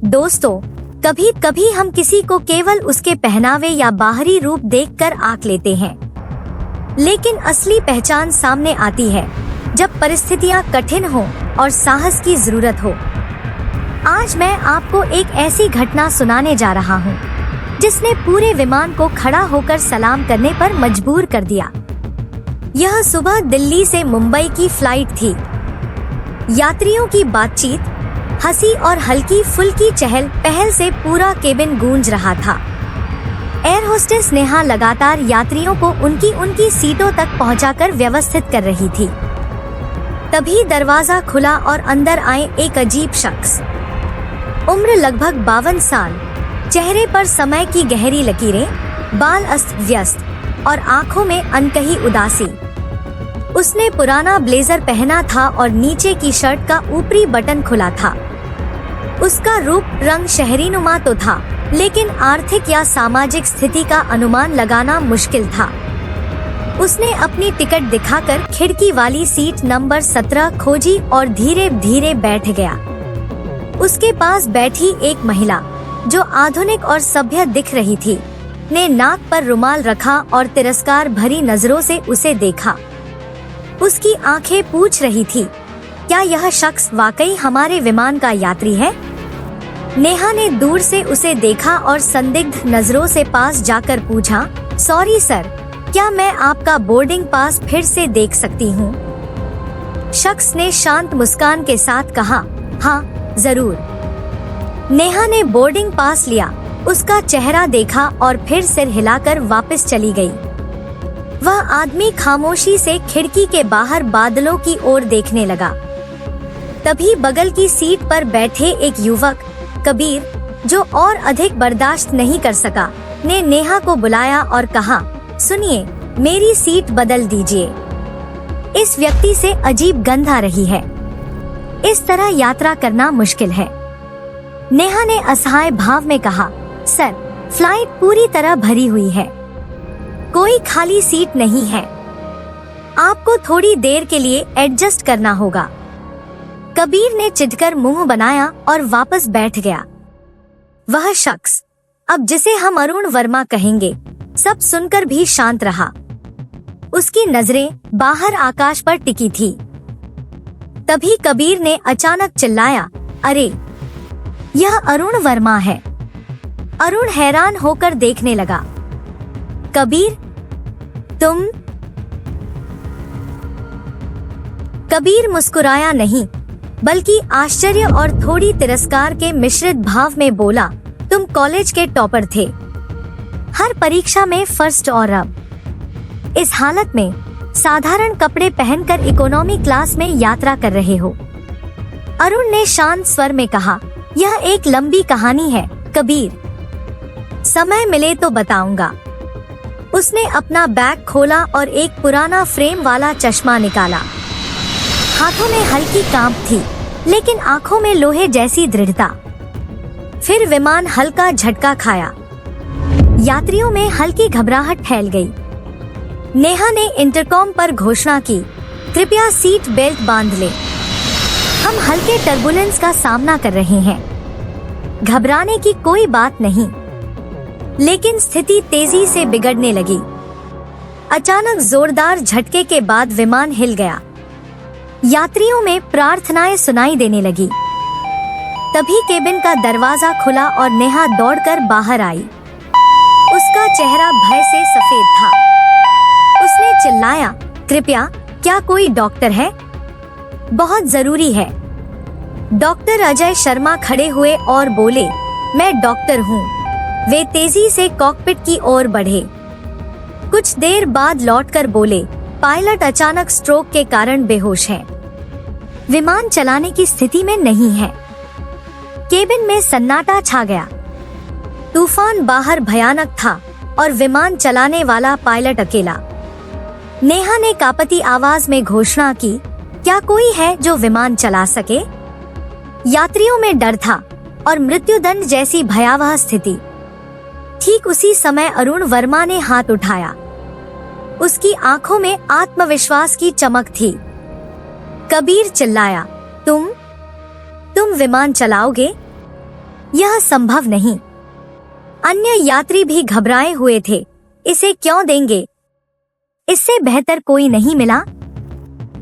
दोस्तों, कभी कभी हम किसी को केवल उसके पहनावे या बाहरी रूप देखकर आंक लेते हैं, लेकिन असली पहचान सामने आती है जब परिस्थितियां कठिन हो और साहस की जरूरत हो। आज मैं आपको एक ऐसी घटना सुनाने जा रहा हूँ जिसने पूरे विमान को खड़ा होकर सलाम करने पर मजबूर कर दिया। यह सुबह दिल्ली से मुंबई की फ्लाइट थी। यात्रियों की बातचीत, हंसी और हल्की फुल्की चहल पहल से पूरा केबिन गूंज रहा था। एयर होस्टेस नेहा लगातार यात्रियों को उनकी सीटों तक पहुंचाकर व्यवस्थित कर रही थी। तभी दरवाजा खुला और अंदर आए एक अजीब शख्स। उम्र लगभग 52 साल, चेहरे पर समय की गहरी लकीरें, बाल अस्त व्यस्त और आंखों में अनकही उदासी। उसने पुराना ब्लेजर पहना था और नीचे की शर्ट का ऊपरी बटन खुला था। उसका रूप रंग शहरीनुमा तो था, लेकिन आर्थिक या सामाजिक स्थिति का अनुमान लगाना मुश्किल था। उसने अपनी टिकट दिखाकर खिड़की वाली सीट नंबर 17 खोजी और धीरे धीरे बैठ गया। उसके पास बैठी एक महिला, जो आधुनिक और सभ्य दिख रही थी, ने नाक पर रुमाल रखा और तिरस्कार भरी नजरों से उसे देखा। उसकी आंखें पूछ रही थी, क्या यह शख्स वाकई हमारे विमान का यात्री है? नेहा ने दूर से उसे देखा और संदिग्ध नजरों से पास जाकर पूछा, सॉरी सर, क्या मैं आपका बोर्डिंग पास फिर से देख सकती हूँ? शख्स ने शांत मुस्कान के साथ कहा, हाँ जरूर। नेहा ने बोर्डिंग पास लिया, उसका चेहरा देखा और फिर सिर हिलाकर वापस चली गई। वह आदमी खामोशी से खिड़की के बाहर बादलों की ओर देखने लगा। तभी बगल की सीट पर बैठे एक युवक, कबीर, जो और अधिक बर्दाश्त नहीं कर सका, ने नेहा को बुलाया और कहा, सुनिए, मेरी सीट बदल दीजिए। इस व्यक्ति से अजीब गंध आ रही है। इस तरह यात्रा करना मुश्किल है। नेहा ने असहाय भाव में कहा, सर, फ्लाइट पूरी तरह भरी हुई है, कोई खाली सीट नहीं है, आपको थोड़ी देर के लिए एडजस्ट करना होगा। कबीर ने चिढ़कर मुंह बनाया और वापस बैठ गया। वह शख्स, अब जिसे हम अरुण वर्मा कहेंगे, सब सुनकर भी शांत रहा। उसकी नजरें बाहर आकाश पर टिकी थी। तभी कबीर ने अचानक चिल्लाया, अरे, यह अरुण वर्मा है। अरुण हैरान होकर देखने लगा। कबीर, तुम? कबीर मुस्कुराया नहीं, बल्कि आश्चर्य और थोड़ी तिरस्कार के मिश्रित भाव में बोला, तुम कॉलेज के टॉपर थे, हर परीक्षा में फर्स्ट, और अब इस हालत में साधारण कपड़े पहनकर इकोनॉमी क्लास में यात्रा कर रहे हो। अरुण ने शांत स्वर में कहा, यह एक लंबी कहानी है कबीर, समय मिले तो बताऊंगा। उसने अपना बैग खोला और एक पुराना फ्रेम वाला चश्मा निकाला। हाथों में हल्की कांप थी, लेकिन आंखों में लोहे जैसी दृढ़ता। फिर विमान हल्का झटका खाया। यात्रियों में हल्की घबराहट फैल गई। नेहा ने इंटरकॉम पर घोषणा की, कृपया सीट बेल्ट बांध ले, हम हल्के टर्बुलेंस का सामना कर रहे हैं। घबराने की कोई बात नहीं। लेकिन स्थिति तेजी से बिगड़ने लगी। अचानक जोरदार झटके के बाद विमान हिल गया। यात्रियों में प्रार्थनाएं सुनाई देने लगी। तभी केबिन का दरवाजा खुला और नेहा दौड़कर बाहर आई। उसका चेहरा भय से सफेद था। उसने चिल्लाया, कृपया, क्या कोई डॉक्टर है? बहुत जरूरी है। डॉक्टर अजय शर्मा खड़े हुए और बोले, मैं डॉक्टर हूँ। वे तेजी से कॉकपिट की ओर बढ़े। कुछ देर बाद लौटकर बोले, पायलट अचानक स्ट्रोक के कारण बेहोश है, विमान चलाने की स्थिति में नहीं है। केबिन में सन्नाटा छा गया। तूफान बाहर भयानक था और विमान चलाने वाला पायलट अकेला। नेहा ने कांपती आवाज में घोषणा की, क्या कोई है जो विमान चला सके? यात्रियों में डर था और मृत्युदंड जैसी भयावह स्थिति। ठीक उसी समय अरुण वर्मा ने हाथ उठाया। उसकी आंखों में आत्मविश्वास की चमक थी। कबीर चिल्लाया, तुम विमान चलाओगे? यह संभव नहीं। अन्य यात्री भी घबराए हुए थे। इसे क्यों देंगे? इससे बेहतर कोई नहीं मिला?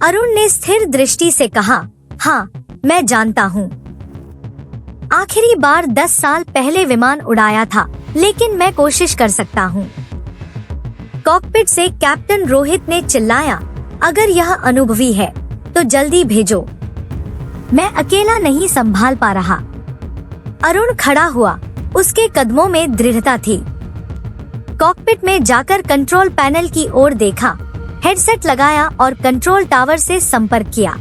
अरुण ने स्थिर दृष्टि से कहा, हाँ, मैं जानता हूँ। आखिरी बार 10 साल पहले विमान उड़ाया था, लेकिन मैं कोशिश कर सकता हूँ। कॉकपिट से कैप्टन रोहित ने चिल्लाया, अगर यह अनुभवी है तो जल्दी भेजो, मैं अकेला नहीं संभाल पा रहा। अरुण खड़ा हुआ, उसके कदमों में दृढ़ता थी। कॉकपिट में जाकर कंट्रोल पैनल की ओर देखा, हेडसेट लगाया और कंट्रोल टावर से संपर्क किया।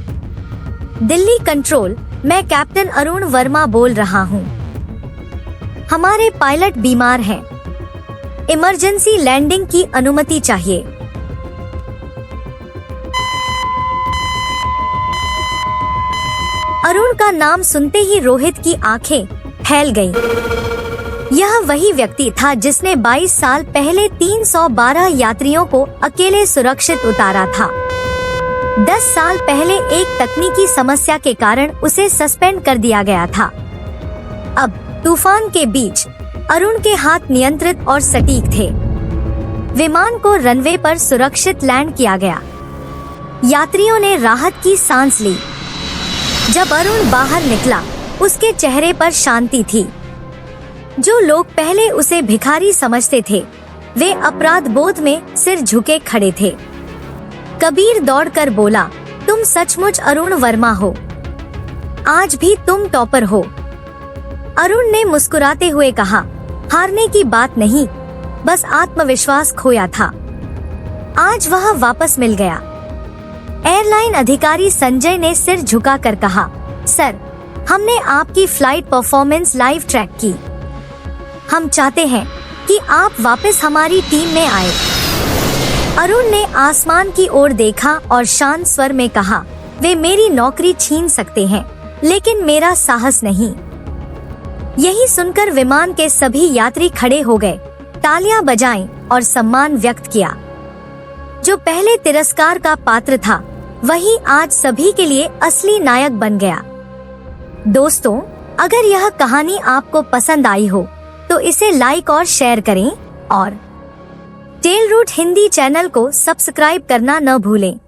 दिल्ली कंट्रोल, मैं कैप्टन अरुण वर्मा बोल रहा हूँ। हमारे पायलट बीमार हैं। इमरजेंसी लैंडिंग की अनुमति चाहिए। अरुण का नाम सुनते ही रोहित की आंखें फैल गईं। यह वही व्यक्ति था जिसने 22 साल पहले 312 यात्रियों को अकेले सुरक्षित उतारा था। 10 साल पहले एक तकनीकी समस्या के कारण उसे सस्पेंड कर दिया गया था। अब तूफान के बीच अरुण के हाथ नियंत्रित और सटीक थे। विमान को रनवे पर सुरक्षित लैंड किया गया। यात्रियों ने राहत की सांस ली। जब अरुण बाहर निकला, उसके चेहरे पर शांति थी। जो लोग पहले उसे भिखारी समझते थे, वे अपराध बोध में सिर झुके खड़े थे। कबीर दौड़कर बोला, तुम सचमुच अरुण वर्मा हो। आज भी तुम टॉपर हो। अरुण ने मुस्कुराते हुए कहा, हारने की बात नहीं, बस आत्मविश्वास खोया था। आज वह वापस मिल गया। एयरलाइन अधिकारी संजय ने सिर झुकाकर कहा, सर, हमने आपकी फ्लाइट परफॉर्मेंस लाइव ट्रैक की। हम चाहते हैं कि आप वापस हमारी टीम में आए। अरुण ने आसमान की ओर देखा और शांत स्वर में कहा, वे मेरी नौकरी छीन सकते हैं, लेकिन मेरा साहस नहीं। यही सुनकर विमान के सभी यात्री खड़े हो गए, तालियां बजाईं और सम्मान व्यक्त किया। जो पहले तिरस्कार का पात्र था, वही आज सभी के लिए असली नायक बन गया। दोस्तों, अगर यह कहानी आपको पसंद आई हो तो इसे लाइक और शेयर करें और टेल रूट हिंदी चैनल को सब्सक्राइब करना न भूलें।